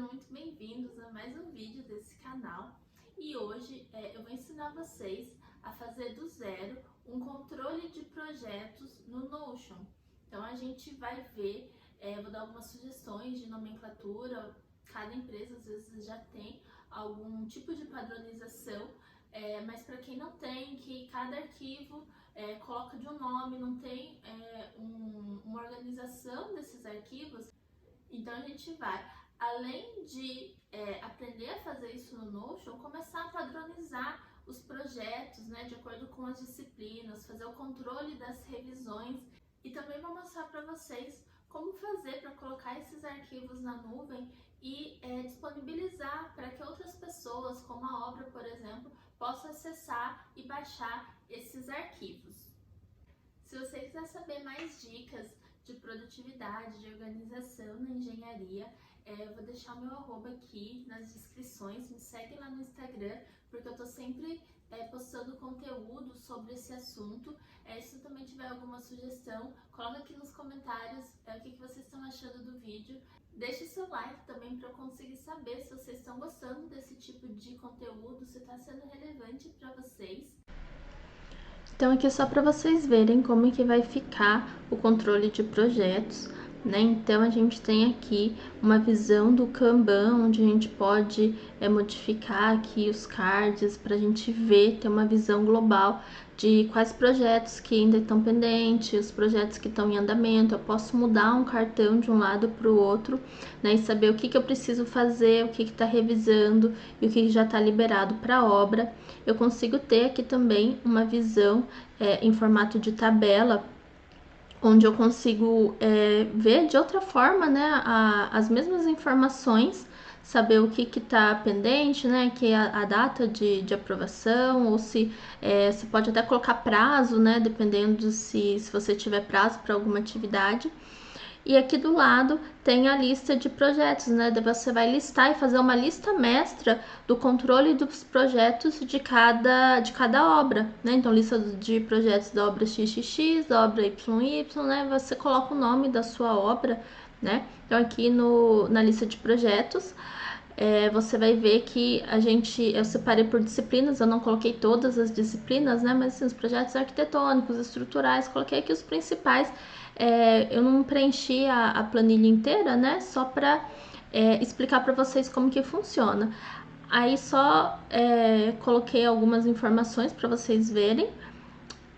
muito bem-vindos a mais um vídeo desse canal. E hoje eu vou ensinar vocês a fazer do zero um controle de projetos no Notion. Então a gente vai ver, vou dar algumas sugestões de nomenclatura. Cada empresa às vezes já tem algum tipo de padronização, mas para quem não tem, que cada arquivo coloca de um nome, não tem uma organização desses arquivos. Então a gente vai, além de aprender a fazer isso no Notion, começar a padronizar os projetos, né, de acordo com as disciplinas, fazer o controle das revisões, e também vou mostrar para vocês como fazer para colocar esses arquivos na nuvem e disponibilizar para que outras pessoas, como a obra, por exemplo, possam acessar e baixar esses arquivos. Se você quiser saber mais dicas de produtividade, de organização na engenharia, eu vou deixar o meu arroba aqui nas descrições. Me segue lá no Instagram, porque eu tô sempre postando conteúdo sobre esse assunto. Se também tiver alguma sugestão, coloca aqui nos comentários o que vocês estão achando do vídeo. Deixe seu like também para eu conseguir saber se vocês estão gostando desse tipo de conteúdo, se está sendo relevante para vocês. Então aqui só para vocês verem como que vai ficar o controle de projetos, né? Então a gente tem aqui uma visão do Kanban, onde a gente pode modificar aqui os cards para a gente ver, ter uma visão global de quais projetos que ainda estão pendentes, os projetos que estão em andamento. Eu posso mudar um cartão de um lado para o outro, né? E saber o que eu preciso fazer, o que está revisando e o que já está liberado para a obra. Eu consigo ter aqui também uma visão em formato de tabela, onde eu consigo ver de outra forma, né, as mesmas informações, saber o que está pendente, né, que é a data de aprovação, ou se você pode até colocar prazo, né, dependendo se você tiver prazo para alguma atividade. E aqui do lado tem a lista de projetos, né? Você vai listar e fazer uma lista mestra do controle dos projetos de cada obra, né? Então, lista de projetos da obra XXX, da obra YY, né? Você coloca o nome da sua obra, né? Então, aqui na lista de projetos, você vai ver que eu separei por disciplinas, eu não coloquei todas as disciplinas, né? Mas assim, os projetos arquitetônicos, estruturais, coloquei aqui os principais. Eu não preenchi a planilha inteira, né? Só para explicar para vocês como que funciona. Aí só coloquei algumas informações para vocês verem.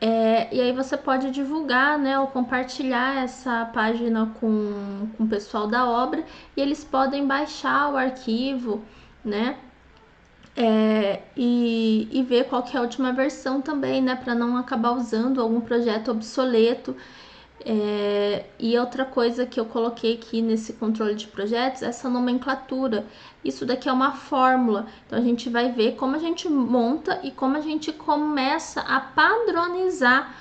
E aí você pode divulgar, né, ou compartilhar essa página com o pessoal da obra, e eles podem baixar o arquivo, né, e ver qual que é a última versão também, né, para não acabar usando algum projeto obsoleto. E outra coisa que eu coloquei aqui nesse controle de projetos, essa nomenclatura. Isso daqui é uma fórmula, então a gente vai ver como a gente monta e como a gente começa a padronizar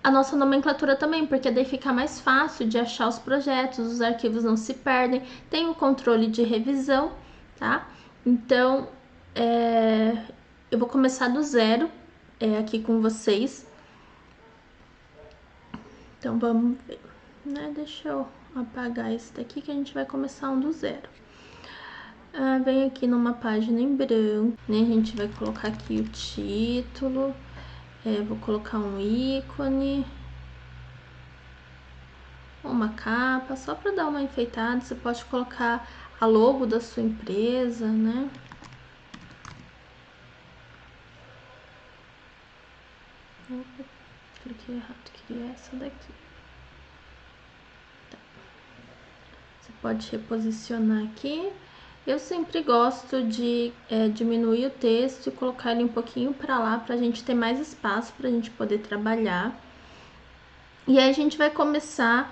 a nossa nomenclatura também, porque daí fica mais fácil de achar os projetos, os arquivos não se perdem, tem o controle de revisão, tá? Então, eu vou começar do zero aqui com vocês. Então, vamos ver, né? Deixa eu apagar esse daqui que a gente vai começar do zero. Vem aqui numa página em branco, né? A gente vai colocar aqui o título, vou colocar um ícone, uma capa, só para dar uma enfeitada. Você pode colocar a logo da sua empresa, né? Opa, cliquei errado, queria essa daqui. Tá. Você pode reposicionar aqui. Eu sempre gosto de diminuir o texto e colocar ele um pouquinho para lá, para a gente ter mais espaço para a gente poder trabalhar. E aí a gente vai começar,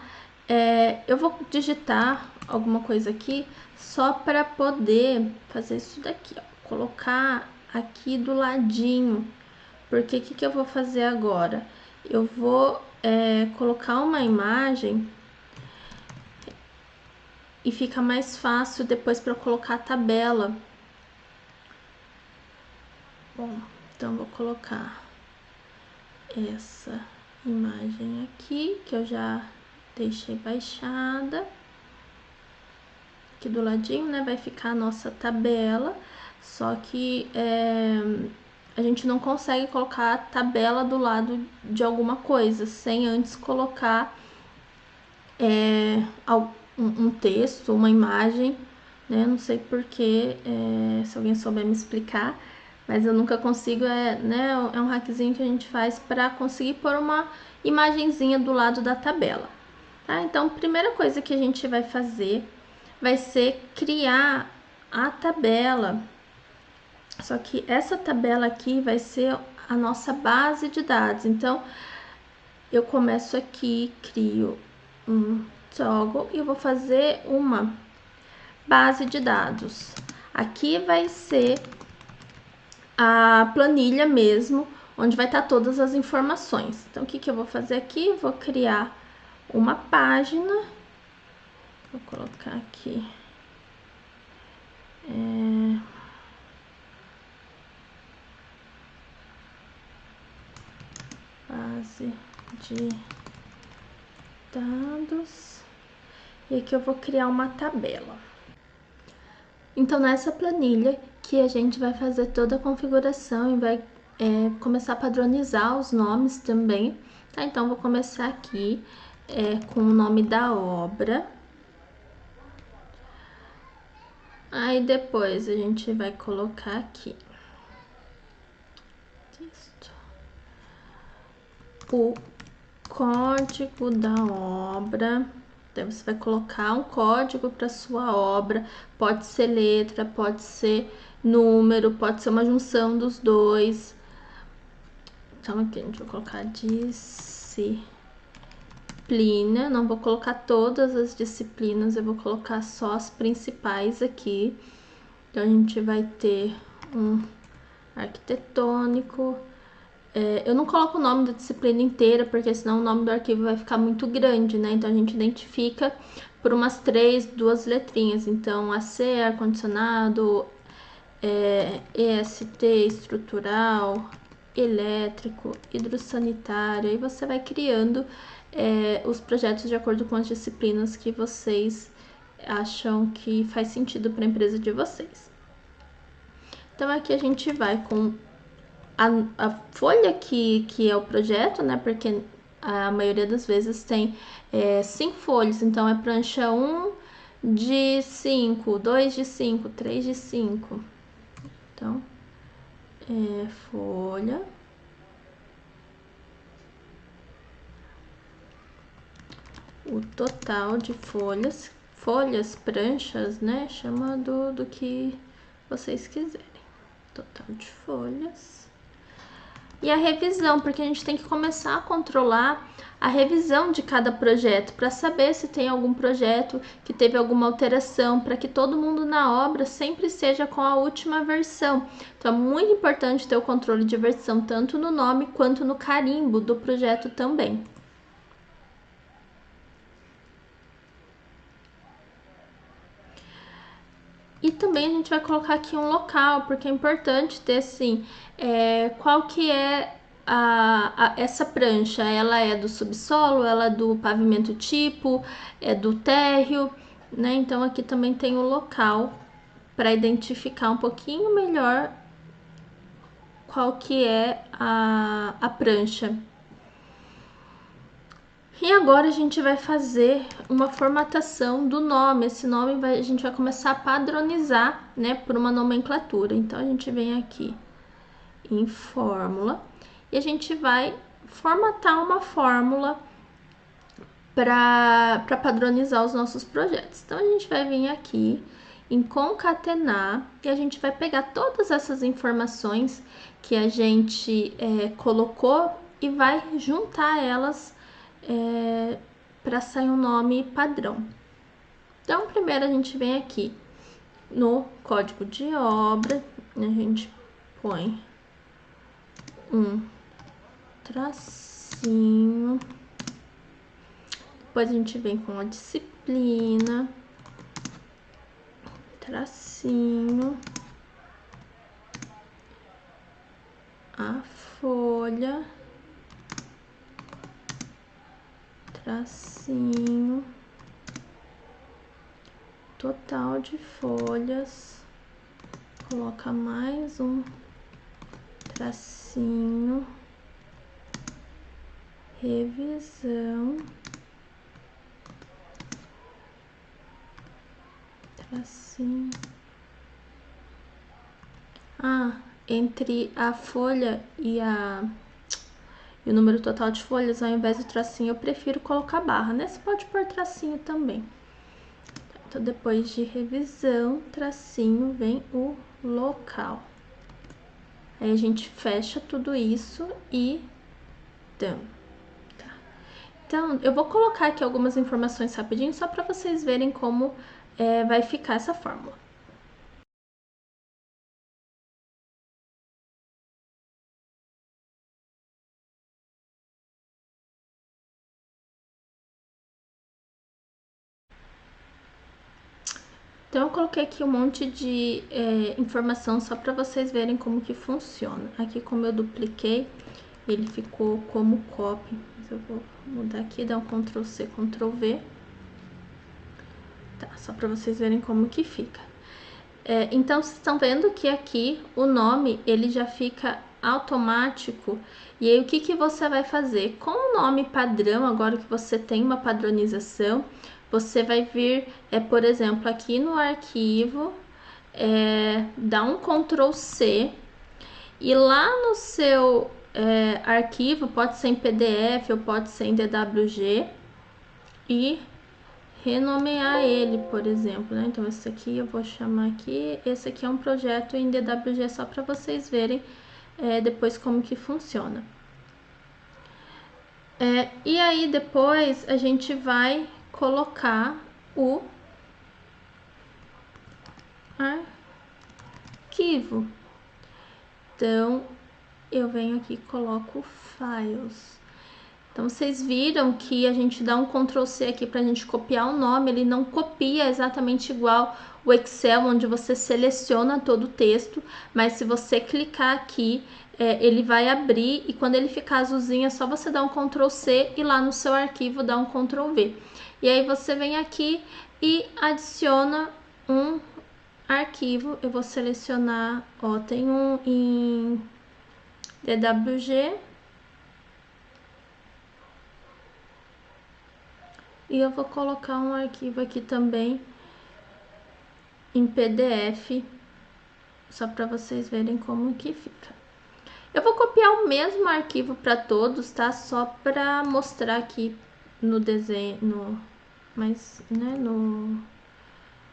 eu vou digitar alguma coisa aqui só para poder fazer isso daqui, ó, colocar aqui do ladinho, porque o que eu vou fazer agora? Eu vou colocar uma imagem e fica mais fácil depois para colocar a tabela. Bom, então vou colocar essa imagem aqui, que eu já deixei baixada. aqui do ladinho, né, vai ficar a nossa tabela, só que a gente não consegue colocar a tabela do lado de alguma coisa, sem antes colocar um texto, uma imagem, né, não sei porquê, se alguém souber me explicar, mas eu nunca consigo, né, é um hackzinho que a gente faz para conseguir pôr uma imagenzinha do lado da tabela. Tá? Então, a primeira coisa que a gente vai fazer vai ser criar a tabela. Só que essa tabela aqui vai ser a nossa base de dados. Então, eu começo aqui, crio um toggle e eu vou fazer uma base de dados. Aqui vai ser a planilha mesmo, onde vai estar todas as informações. Então, o que eu vou fazer aqui? Vou criar uma página. Vou colocar aqui. Base de dados. E aqui eu vou criar uma tabela. Então, nessa planilha que a gente vai fazer toda a configuração e vai começar a padronizar os nomes também. Tá? Então, vou começar aqui com o nome da obra. Aí depois a gente vai colocar aqui o código da obra. Então, você vai colocar um código para sua obra, pode ser letra, pode ser número, pode ser uma junção dos dois. Então, aqui a gente vai colocar disciplina. Não vou colocar todas as disciplinas, eu vou colocar só as principais aqui. Então, a gente vai ter um arquitetônico. Eu não coloco o nome da disciplina inteira, porque senão o nome do arquivo vai ficar muito grande, né? Então, a gente identifica por umas 2 letrinhas. Então, AC, ar-condicionado, EST, estrutural, elétrico, hidrossanitário. Aí você vai criando os projetos de acordo com as disciplinas que vocês acham que faz sentido para a empresa de vocês. Então, aqui a gente vai com a folha que é o projeto, né? Porque a maioria das vezes tem 5 folhas, então é prancha 1 de 5, 2 de 5, 3 de 5. Então, folha. O total de folhas, pranchas, né? Chama do que vocês quiserem. Total de folhas. E a revisão, porque a gente tem que começar a controlar a revisão de cada projeto, para saber se tem algum projeto que teve alguma alteração, para que todo mundo na obra sempre seja com a última versão. Então, é muito importante ter o controle de versão, tanto no nome quanto no carimbo do projeto também. E também a gente vai colocar aqui um local, porque é importante ter assim, qual que é essa prancha. Ela é do subsolo, ela é do pavimento tipo, é do térreo, né? Então aqui também tem o local para identificar um pouquinho melhor qual que é a prancha. E agora a gente vai fazer uma formatação do nome. Esse nome a gente vai começar a padronizar, né, por uma nomenclatura. Então a gente vem aqui em fórmula e a gente vai formatar uma fórmula para padronizar os nossos projetos. Então a gente vai vir aqui em concatenar e a gente vai pegar todas essas informações que a gente colocou e vai juntar elas para sair um nome padrão. Então, primeiro a gente vem aqui no código de obra, a gente põe um tracinho, depois a gente vem com a disciplina, tracinho, a folha, tracinho, total de folhas, coloca mais um tracinho, revisão, tracinho. Entre a folha e o número total de folhas, ao invés do tracinho, eu prefiro colocar barra, né? Você pode pôr tracinho também. Então, depois de revisão, tracinho, vem o local. Aí a gente fecha tudo isso e tá. Então, eu vou colocar aqui algumas informações rapidinho, só para vocês verem como vai ficar essa fórmula. Então, eu coloquei aqui um monte de informação só para vocês verem como que funciona. Aqui, como eu dupliquei, ele ficou como copy. Mas eu vou mudar aqui, dar um Ctrl C, Ctrl V. Tá, só para vocês verem como que fica. Então, vocês estão vendo que aqui o nome, ele já fica automático. E aí, o que que você vai fazer? Com o nome padrão, agora que você tem uma padronização, você vai vir, por exemplo, aqui no arquivo, dar um Ctrl C e lá no seu arquivo, pode ser em PDF ou pode ser em DWG, e renomear ele, por exemplo, né? Então, esse aqui eu vou chamar aqui, esse aqui é um projeto em DWG só para vocês verem depois como que funciona. E aí, depois, a gente vai colocar o arquivo. Então, eu venho aqui e coloco Files. Então, vocês viram que a gente dá um Ctrl C aqui para a gente copiar o nome, ele não copia exatamente igual o Excel, onde você seleciona todo o texto, mas se você clicar aqui, ele vai abrir, e quando ele ficar azulzinho, é só você dar um Ctrl C e lá no seu arquivo dar um Ctrl V. E aí você vem aqui e adiciona um arquivo. Eu vou selecionar, tem um em DWG, e eu vou colocar um arquivo aqui também em PDF, só para vocês verem como que fica. Eu vou copiar o mesmo arquivo para todos, tá? Só para mostrar aqui no desenho, né,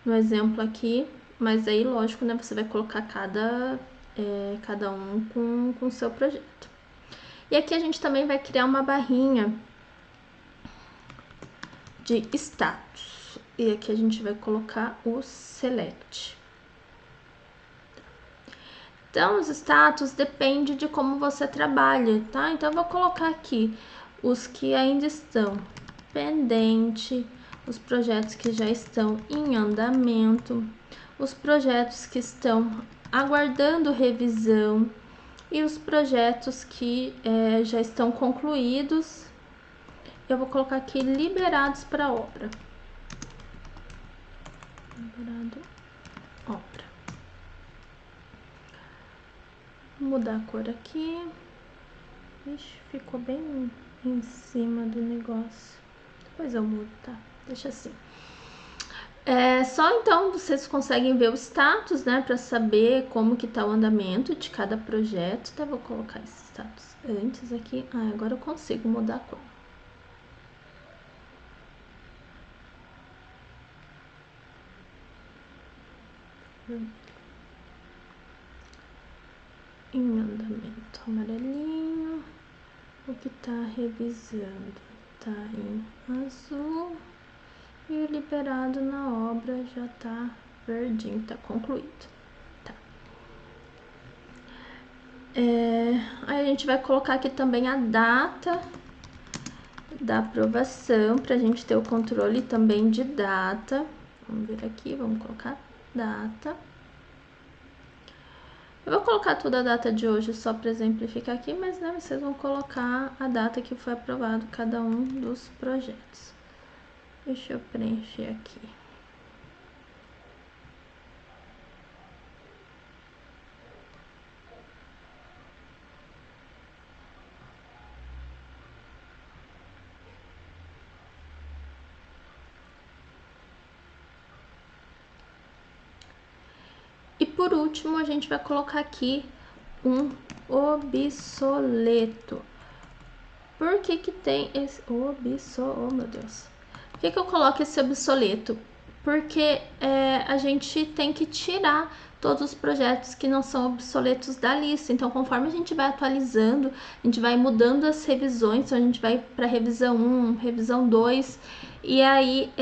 no exemplo aqui. Mas aí, lógico, né, você vai colocar cada um com o seu projeto. E aqui a gente também vai criar uma barrinha de status. E aqui a gente vai colocar o select. Então, os status depende de como você trabalha, tá? Então, eu vou colocar aqui os que ainda estão pendente, os projetos que já estão em andamento, os projetos que estão aguardando revisão e os projetos que já estão concluídos. Eu vou colocar aqui liberados para obra. Liberado, obra. Vou mudar a cor aqui. Ixi, ficou bem em cima do negócio. Depois eu mudo, tá? Deixa assim. Só então vocês conseguem ver o status, né? Para saber como que tá o andamento de cada projeto. Tá? Vou colocar esse status antes aqui. Agora eu consigo mudar a cor. Em andamento, amarelinho. O que tá revisando tá em azul. E o liberado na obra já tá verdinho, tá concluído. Tá. Aí a gente vai colocar aqui também a data da aprovação, pra gente ter o controle também de data. Vamos ver aqui, vamos colocar data. Eu vou colocar toda a data de hoje só para exemplificar aqui, mas né, vocês vão colocar a data que foi aprovado cada um dos projetos. Deixa eu preencher aqui. E por último, a gente vai colocar aqui um obsoleto. Por que que tem esse oh meu Deus. Por que que eu coloco esse obsoleto? Porque a gente tem que tirar todos os projetos que não são obsoletos da lista. Então, conforme a gente vai atualizando, a gente vai mudando as revisões. Então, a gente vai para revisão 1, revisão 2. E aí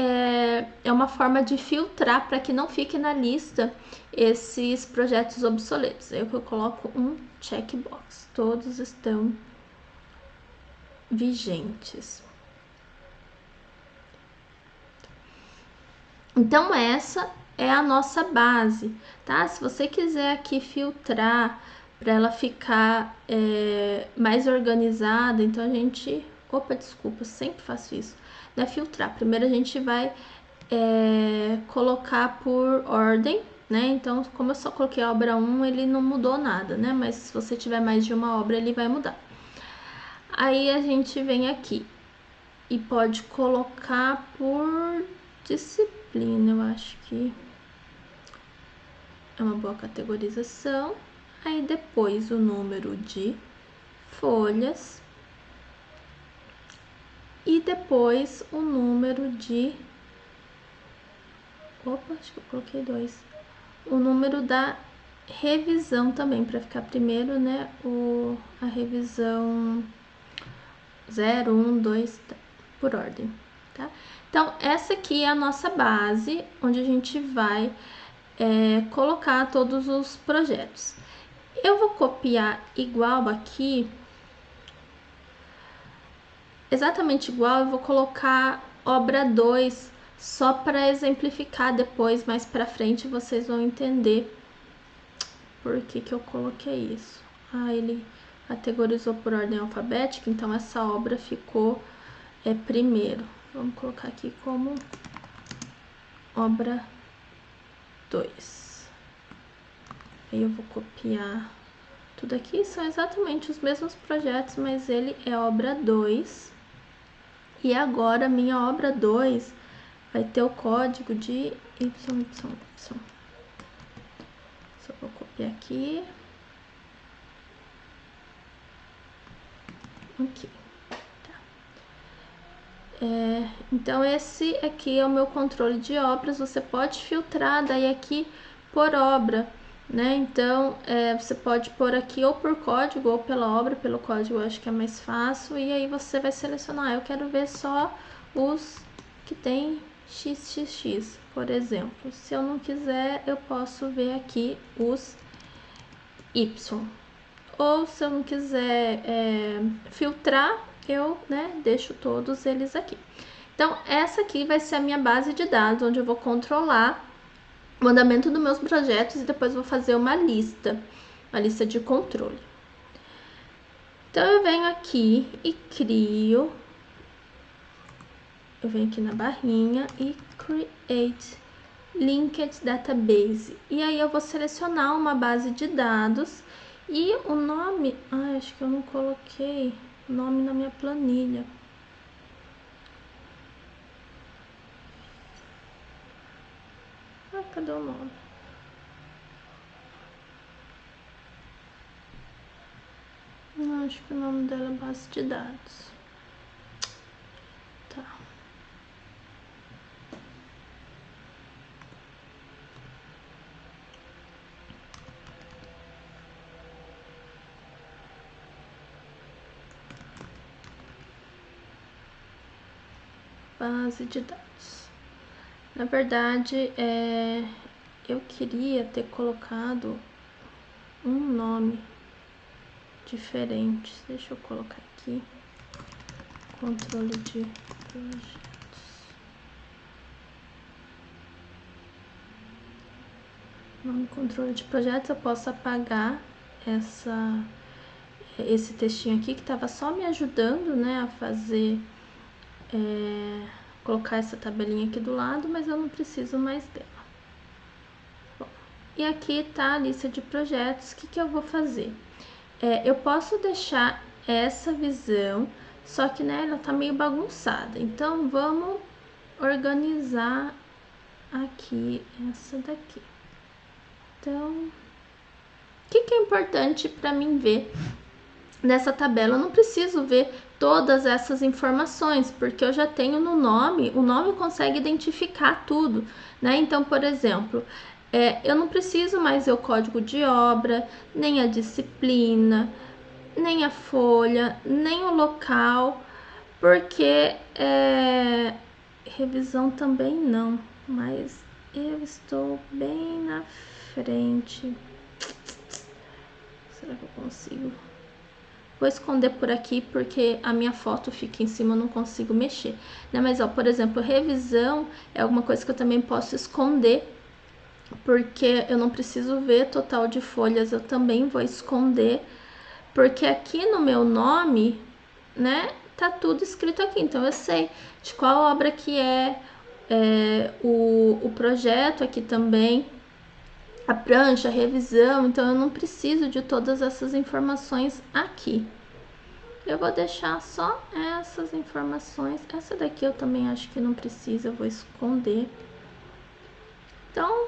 é uma forma de filtrar para que não fique na lista esses projetos obsoletos. Aí eu coloco um checkbox. Todos estão vigentes. Então essa é a nossa base, tá? Se você quiser aqui filtrar para ela ficar mais organizada, então a gente, desculpa, sempre faço isso, né? Filtrar. Primeiro a gente vai colocar por ordem, né? Então, como eu só coloquei a obra 1, ele não mudou nada, né? Mas se você tiver mais de uma obra, ele vai mudar. Aí a gente vem aqui e pode colocar por disciplina, eu acho que é uma boa categorização. Aí depois o número de folhas e depois o número de acho que eu coloquei 2. O número da revisão também, para ficar primeiro, né, a revisão 0, 1, 2, por ordem, tá? Então, essa aqui é a nossa base, onde a gente vai colocar todos os projetos. Eu vou copiar igual aqui, exatamente igual, eu vou colocar obra 2, só para exemplificar depois, mais para frente, vocês vão entender por que que eu coloquei isso. Ele categorizou por ordem alfabética, então essa obra ficou primeiro. Vamos colocar aqui como obra 2. Aí eu vou copiar tudo aqui, são exatamente os mesmos projetos, mas ele é obra 2. E agora minha obra 2 vai ter o código de YYY. Só vou copiar aqui. Ok. Então esse aqui é o meu controle de obras. Você pode filtrar daí aqui por obra, né? Então você pode pôr aqui ou por código ou pela obra. Pelo código eu acho que é mais fácil. E aí você vai selecionar. Eu quero ver só os que tem XXX, por exemplo. Se eu não quiser, eu posso ver aqui os Y. Ou se eu não quiser filtrar, eu deixo todos eles aqui. Então, essa aqui vai ser a minha base de dados, onde eu vou controlar o andamento dos meus projetos e depois vou fazer uma lista de controle. Então, eu venho aqui e crio, eu venho aqui na barrinha e create linked database. E aí eu vou selecionar uma base de dados e o nome, acho que eu não coloquei o nome na minha planilha. Cadê o nome? Acho que o nome dela é base de dados. Tá. Base de dados. Na verdade, eu queria ter colocado um nome diferente. Deixa eu colocar aqui. Controle de projetos. Nome controle de projetos, eu posso apagar esse textinho aqui que estava só me ajudando, né, a fazer, colocar essa tabelinha aqui do lado, mas eu não preciso mais dela. Bom, e aqui tá a lista de projetos. O que que eu vou fazer? Eu posso deixar essa visão, só que ela tá meio bagunçada. Então, vamos organizar aqui essa daqui. Então, o que é importante para mim ver nessa tabela? Eu não preciso ver todas essas informações, porque eu já tenho no nome, o nome consegue identificar tudo, né? Então, por exemplo, eu não preciso mais ver o código de obra, nem a disciplina, nem a folha, nem o local, porque revisão também não, mas eu estou bem na frente. Será que eu consigo? Vou esconder por aqui porque a minha foto fica em cima, eu não consigo mexer, né? Mas, ó, por exemplo, revisão é alguma coisa que eu também posso esconder, porque eu não preciso ver total de folhas, eu também vou esconder, porque aqui no meu nome, né, tá tudo escrito aqui, então eu sei de qual obra que o projeto aqui também, a prancha, a revisão, então eu não preciso de todas essas informações aqui. Eu vou deixar só essas informações. Essa daqui eu também acho que não precisa, eu vou esconder. Então,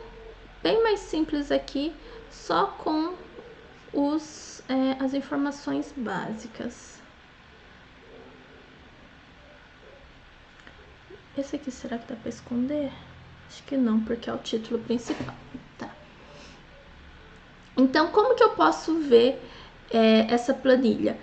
bem mais simples aqui, só com as informações básicas. Esse aqui, será que dá para esconder? Acho que não, porque é o título principal. Tá. Então, como que eu posso ver essa planilha?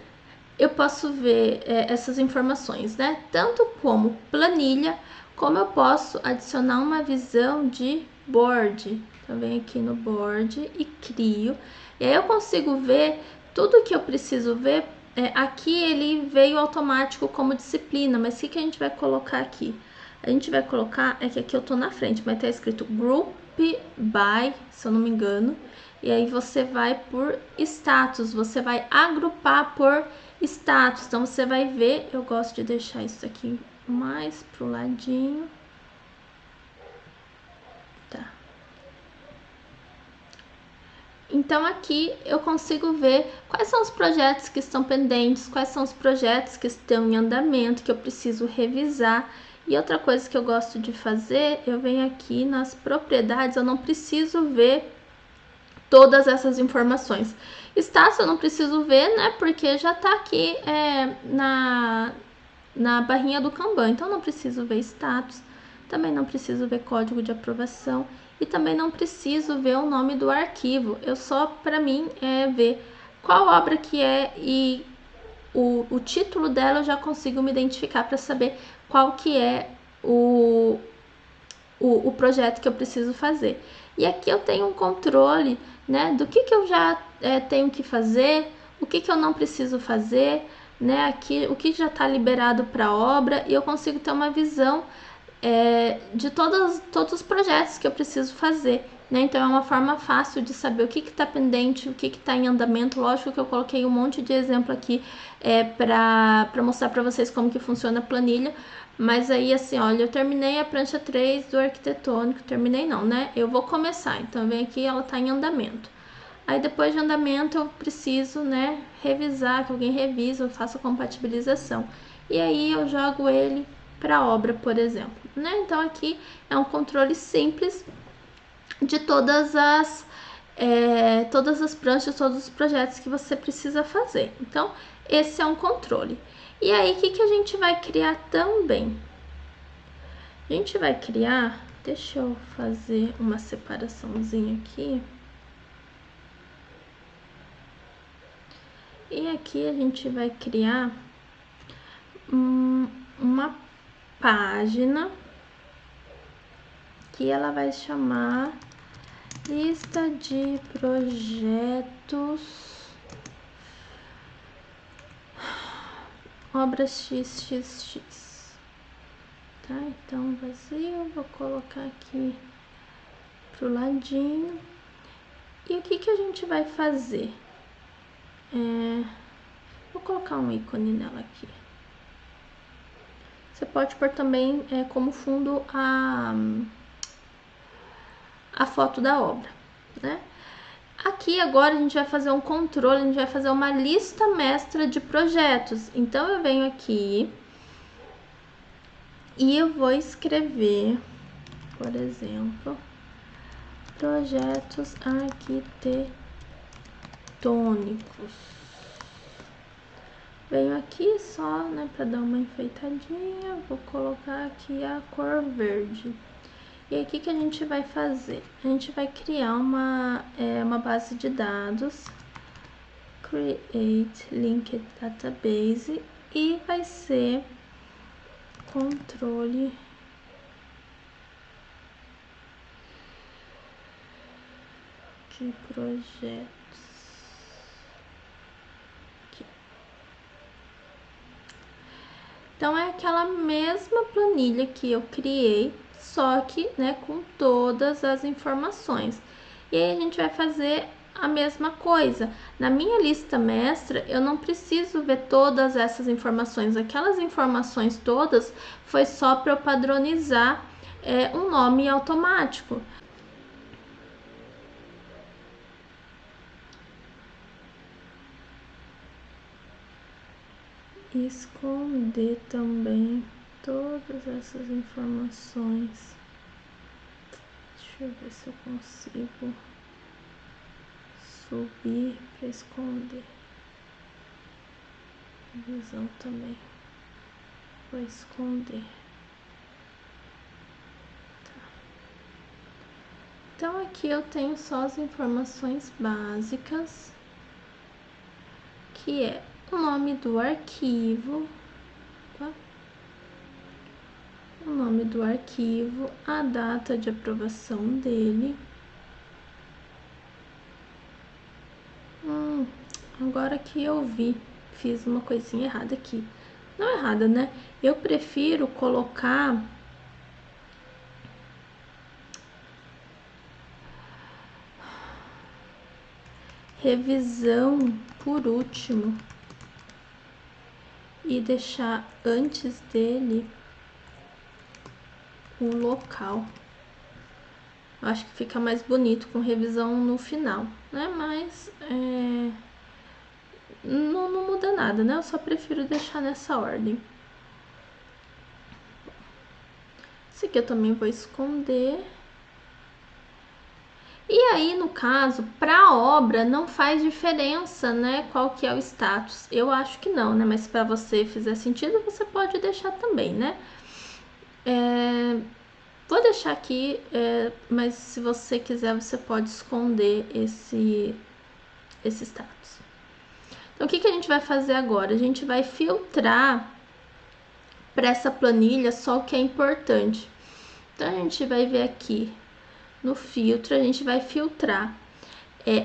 Eu posso ver essas informações, né? Tanto como planilha, como eu posso adicionar uma visão de board. Então, venho aqui no board e crio. E aí eu consigo ver tudo que eu preciso ver. Aqui ele veio automático como disciplina, mas o que a gente vai colocar aqui? A gente vai colocar, que aqui eu tô na frente, mas tá escrito Group By, se eu não me engano. E aí você vai por status, você vai agrupar por status. Então você vai ver, eu gosto de deixar isso aqui mais pro ladinho. Tá. Então aqui eu consigo ver quais são os projetos que estão pendentes, quais são os projetos que estão em andamento, que eu preciso revisar. E outra coisa que eu gosto de fazer, eu venho aqui nas propriedades, eu não preciso ver todas essas informações. Status eu não preciso ver, né, porque já tá aqui na barrinha do Kanban, então não preciso ver status, também não preciso ver código de aprovação e também não preciso ver o nome do arquivo. Eu só, para mim, ver qual obra que é e o título dela eu já consigo me identificar para saber qual que é o projeto que eu preciso fazer. E aqui eu tenho um controle, né, do que eu já tenho que fazer, o que eu não preciso fazer, né, aqui o que já está liberado para obra, e eu consigo ter uma visão de todos os projetos que eu preciso fazer, né? Então é uma forma fácil de saber o que está pendente, o que está em andamento. Lógico que eu coloquei um monte de exemplo aqui para mostrar para vocês como que funciona a planilha, mas aí assim, olha, eu terminei a prancha 3 do arquitetônico, terminei não, né? Eu vou começar, então vem aqui, ela está em andamento. Aí depois de andamento eu preciso, né, revisar, que alguém revisa, eu faço a compatibilização. E aí eu jogo ele para a obra, por exemplo, né? Então aqui é um controle simples de todas as pranchas, todos os projetos que você precisa fazer. Então esse é um controle. E aí o que a gente vai criar também? A gente vai criar, deixa eu fazer uma separaçãozinha aqui. E aqui a gente vai criar uma página que ela vai chamar lista de projetos obras XXX, tá? Então vazio, vou colocar aqui pro ladinho. E o que a gente vai fazer? Vou colocar um ícone nela aqui. Você pode pôr também como fundo a foto da obra, né? Aqui agora a gente vai fazer um controle, a gente vai fazer uma lista mestra de projetos. Então eu venho aqui e eu vou escrever, por exemplo, projetos arquitetônicos. Venho aqui só, né, para dar uma enfeitadinha, vou colocar aqui a cor verde. E aí, o que a gente vai fazer? A gente vai criar uma base de dados, create linked database, e vai ser controle de projetos. Aqui. Então, é aquela mesma planilha que eu criei, só que, né, com todas as informações. E aí, a gente vai fazer a mesma coisa. Na minha lista mestra, eu não preciso ver todas essas informações. Aquelas informações todas foi só para eu padronizar um nome automático. Esconder também todas essas informações. Deixa eu ver se eu consigo subir para esconder. Visão também. Vou esconder. Tá. Então aqui eu tenho só as informações básicas, que é o nome do arquivo, tá? O nome do arquivo, a data de aprovação dele. Agora que eu vi, fiz uma coisinha errada aqui. Não errada, né? Eu prefiro colocar revisão por último e deixar antes dele o local. Acho que fica mais bonito com revisão no final, né? Mas não muda nada, né? Eu só prefiro deixar nessa ordem. Esse aqui eu também vou esconder. E aí, no caso, para a obra não faz diferença, né? Qual que é o status? Eu acho que não, né? Mas para você fizer sentido, você pode deixar também, né? Vou deixar aqui, mas se você quiser, você pode esconder esse status. Então, o que a gente vai fazer agora? A gente vai filtrar para essa planilha só o que é importante. Então, a gente vai ver aqui no filtro, a gente vai filtrar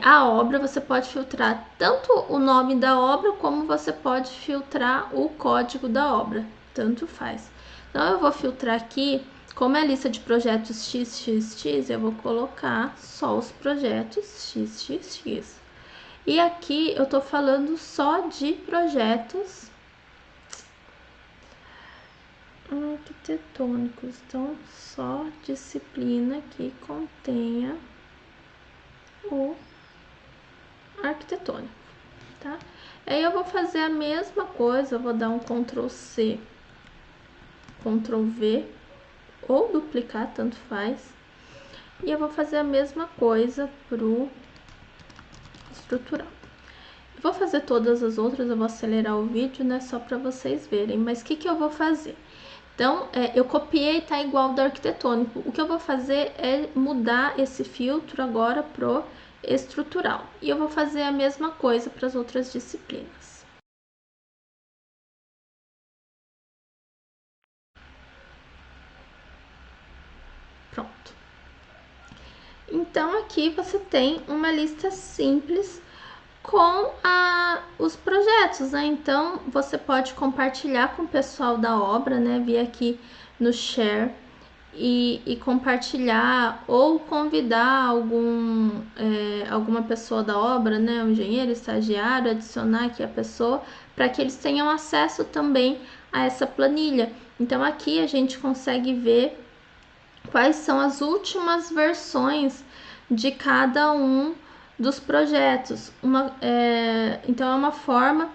a obra. Você pode filtrar tanto o nome da obra, como você pode filtrar o código da obra, tanto faz. Então, eu vou filtrar aqui, como é a lista de projetos XXX, eu vou colocar só os projetos XXX. E aqui eu tô falando só de projetos arquitetônicos, então só disciplina que contenha o arquitetônico, tá? Aí eu vou fazer a mesma coisa, eu vou dar um Ctrl C, Ctrl V, ou duplicar, tanto faz. E eu vou fazer a mesma coisa pro estrutural. Eu vou fazer todas as outras, eu vou acelerar o vídeo, né, só para vocês verem. Mas o que eu vou fazer? Então, eu copiei, tá igual do arquitetônico. O que eu vou fazer é mudar esse filtro agora pro estrutural. E eu vou fazer a mesma coisa para as outras disciplinas. Pronto. Então, aqui você tem uma lista simples com os projetos, né? Então, você pode compartilhar com o pessoal da obra, né? Vir aqui no Share e compartilhar, ou convidar alguma pessoa da obra, né? Um engenheiro, estagiário, adicionar aqui a pessoa, para que eles tenham acesso também a essa planilha. Então, aqui a gente consegue ver quais são as últimas versões de cada um dos projetos. Então é uma forma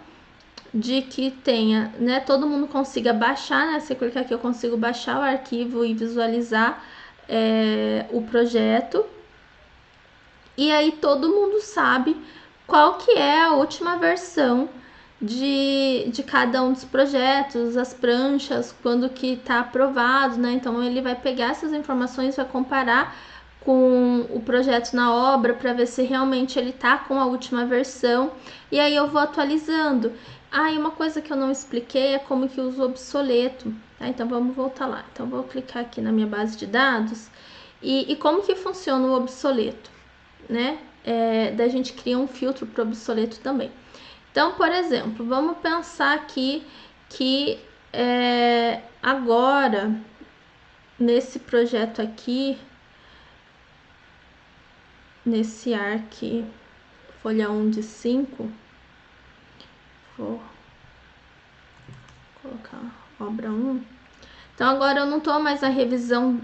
de que tenha, né, todo mundo consiga baixar, né? Se clicar aqui, eu consigo baixar o arquivo e visualizar o projeto. E aí todo mundo sabe qual que é a última versão de cada um dos projetos, as pranchas, quando que está aprovado, né? Então ele vai pegar essas informações, vai comparar com o projeto na obra para ver se realmente ele tá com a última versão, e aí eu vou atualizando. Ah, e uma coisa que eu não expliquei é como que usa o obsoleto, tá? Então vamos voltar lá. Então vou clicar aqui na minha base de dados e como que funciona o obsoleto, né? Daí a gente cria um filtro para obsoleto também. Então, por exemplo, vamos pensar aqui que agora, nesse projeto aqui, nesse ARC folha 1 de 5, vou colocar obra 1. Então, agora eu não estou mais na revisão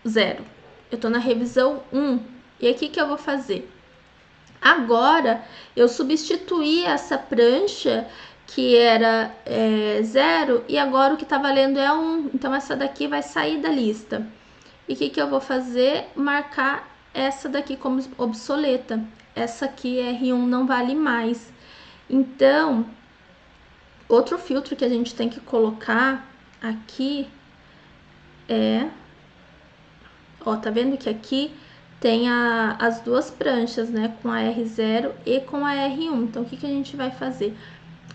0, eu estou na revisão 1. E aqui que eu vou fazer? Agora, eu substituí essa prancha que era 0 e agora o que está valendo é 1. Então, essa daqui vai sair da lista. E o que eu vou fazer? Marcar essa daqui como obsoleta. Essa aqui, R1, não vale mais. Então, outro filtro que a gente tem que colocar aqui ó, tá vendo que aqui tem as duas pranchas, né? Com a R0 e com a R1. Então, o que a gente vai fazer?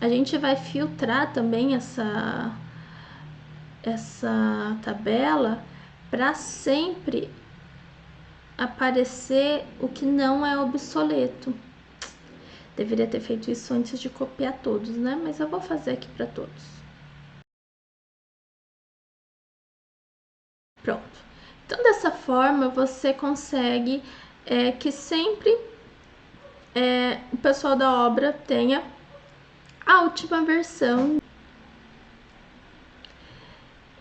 A gente vai filtrar também essa tabela para sempre aparecer o que não é obsoleto. Deveria ter feito isso antes de copiar todos, né? Mas eu vou fazer aqui para todos. Pronto. Então, dessa forma, você consegue que sempre o pessoal da obra tenha a última versão.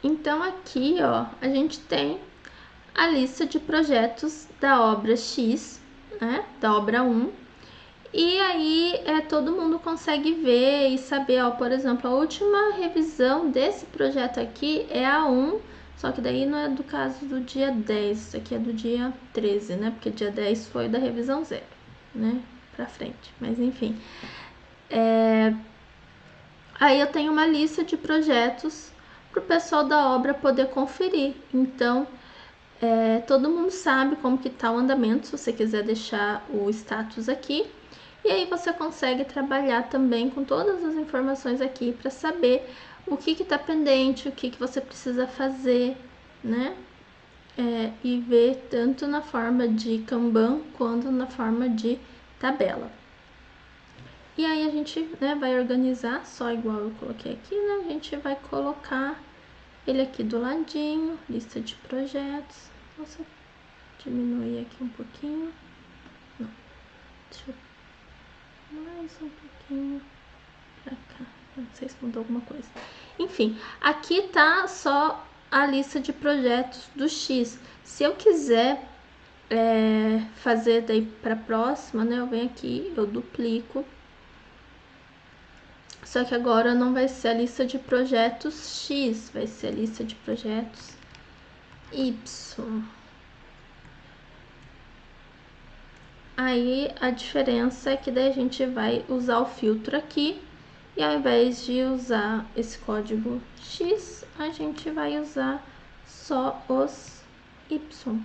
Então, aqui, ó, a gente tem a lista de projetos da obra X, né? Da obra 1. E aí, todo mundo consegue ver e saber, ó, por exemplo, a última revisão desse projeto aqui é a 1, só que daí não é do caso do dia 10, isso aqui é do dia 13, né? Porque dia 10 foi da revisão 0, né? Pra frente, mas enfim. Aí eu tenho uma lista de projetos para o pessoal da obra poder conferir. Então, todo mundo sabe como que tá o andamento, se você quiser deixar o status aqui. E aí você consegue trabalhar também com todas as informações aqui para saber o que está pendente, o que você precisa fazer, né? E ver tanto na forma de Kanban quanto na forma de tabela. E aí a gente, né, vai organizar, só igual eu coloquei aqui, né? A gente vai colocar ele aqui do ladinho, lista de projetos. Nossa, diminuir aqui um pouquinho. Não, deixa eu mais um pouquinho pra cá. Não sei se mudou alguma coisa. Enfim, aqui tá só a lista de projetos do X. Se eu quiser fazer daí pra próxima, né? Eu venho aqui, eu duplico. Só que agora não vai ser a lista de projetos X, vai ser a lista de projetos Y. Aí a diferença é que daí a gente vai usar o filtro aqui e ao invés de usar esse código X, a gente vai usar só os Y.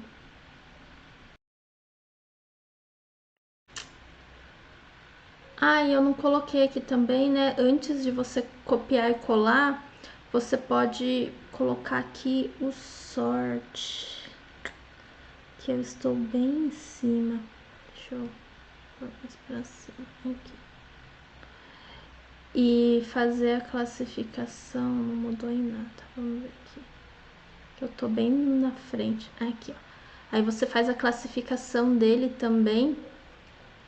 Ah, e eu não coloquei aqui também, né? Antes de você copiar e colar, você pode colocar aqui o sort, que eu estou bem em cima. Deixa eu pôr mais pra cima aqui. E fazer a classificação, não mudou em nada. Vamos ver aqui. Eu tô bem na frente. Aqui, ó. Aí você faz a classificação dele também.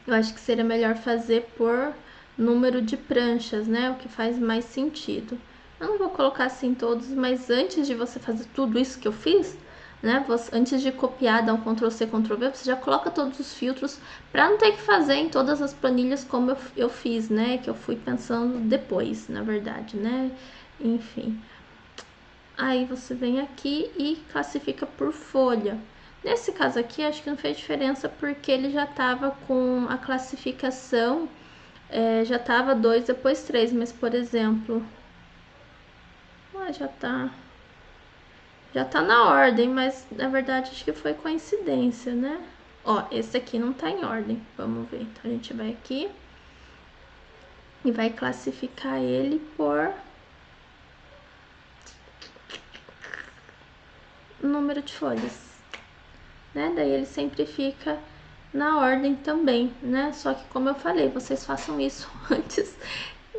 Eu acho que seria melhor fazer por número de pranchas, né? O que faz mais sentido. Eu não vou colocar assim todos, mas antes de você fazer tudo isso que eu fiz, né? Antes de copiar, dar um Ctrl C, Ctrl V, você já coloca todos os filtros para não ter que fazer em todas as planilhas como eu fiz, né? Que eu fui pensando depois, na verdade, né? Enfim. Aí você vem aqui e classifica por folha. Nesse caso aqui, acho que não fez diferença porque ele já estava com a classificação, já estava 2, depois 3, mas por exemplo, já tá na ordem, mas na verdade acho que foi coincidência, né? Ó, esse aqui não tá em ordem, vamos ver. Então a gente vai aqui e vai classificar ele por número de folhas, né? Daí ele sempre fica na ordem também, né? Só que como eu falei, vocês façam isso antes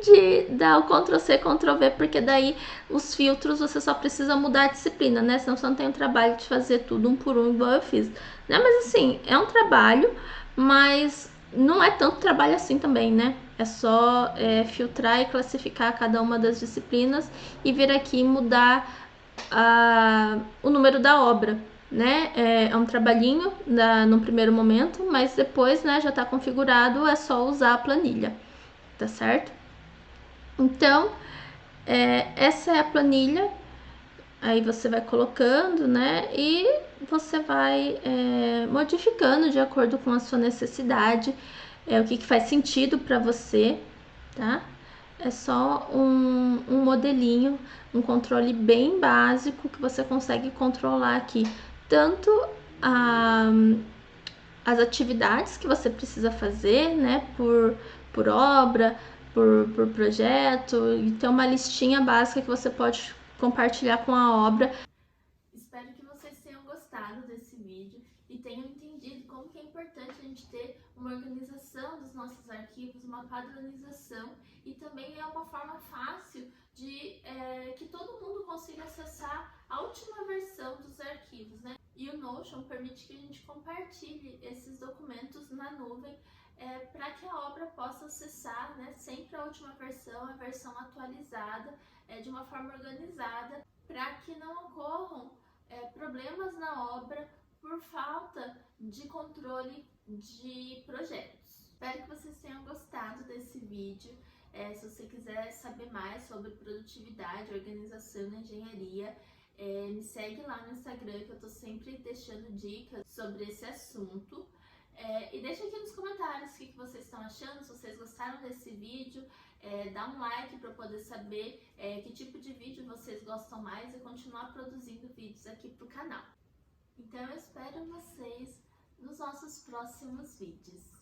de dar o Ctrl C, Ctrl V, porque daí os filtros você só precisa mudar a disciplina, né? Senão você não tem o trabalho de fazer tudo um por um igual eu fiz, né? Mas assim, é um trabalho, mas não é tanto trabalho assim também, né? É só filtrar e classificar cada uma das disciplinas e vir aqui mudar o número da obra, né? É um trabalhinho no primeiro momento, mas depois, né, já está configurado, é só usar a planilha, tá certo? Então, essa é a planilha, aí você vai colocando, né, e você vai modificando de acordo com a sua necessidade, o que faz sentido para você, tá? É só um modelinho, um controle bem básico que você consegue controlar aqui tanto as atividades que você precisa fazer, né, por obra, por projeto, e ter uma listinha básica que você pode compartilhar com a obra. Espero que vocês tenham gostado desse vídeo e tenham entendido como que é importante a gente ter uma organização dos nossos arquivos, uma padronização, e também é uma forma fácil de que todo mundo consiga acessar a última versão dos arquivos, né? E o Notion permite que a gente compartilhe esses documentos na nuvem para que a obra possa acessar, né, sempre a última versão, a versão atualizada, de uma forma organizada, para que não ocorram problemas na obra por falta de controle de projetos. Espero que vocês tenham gostado desse vídeo. Se você quiser saber mais sobre produtividade, organização na engenharia, me segue lá no Instagram, que eu tô sempre deixando dicas sobre esse assunto. E deixa aqui nos comentários o que vocês estão achando, se vocês gostaram desse vídeo. Dá um like para eu poder saber que tipo de vídeo vocês gostam mais e continuar produzindo vídeos aqui pro canal. Então eu espero vocês nos nossos próximos vídeos.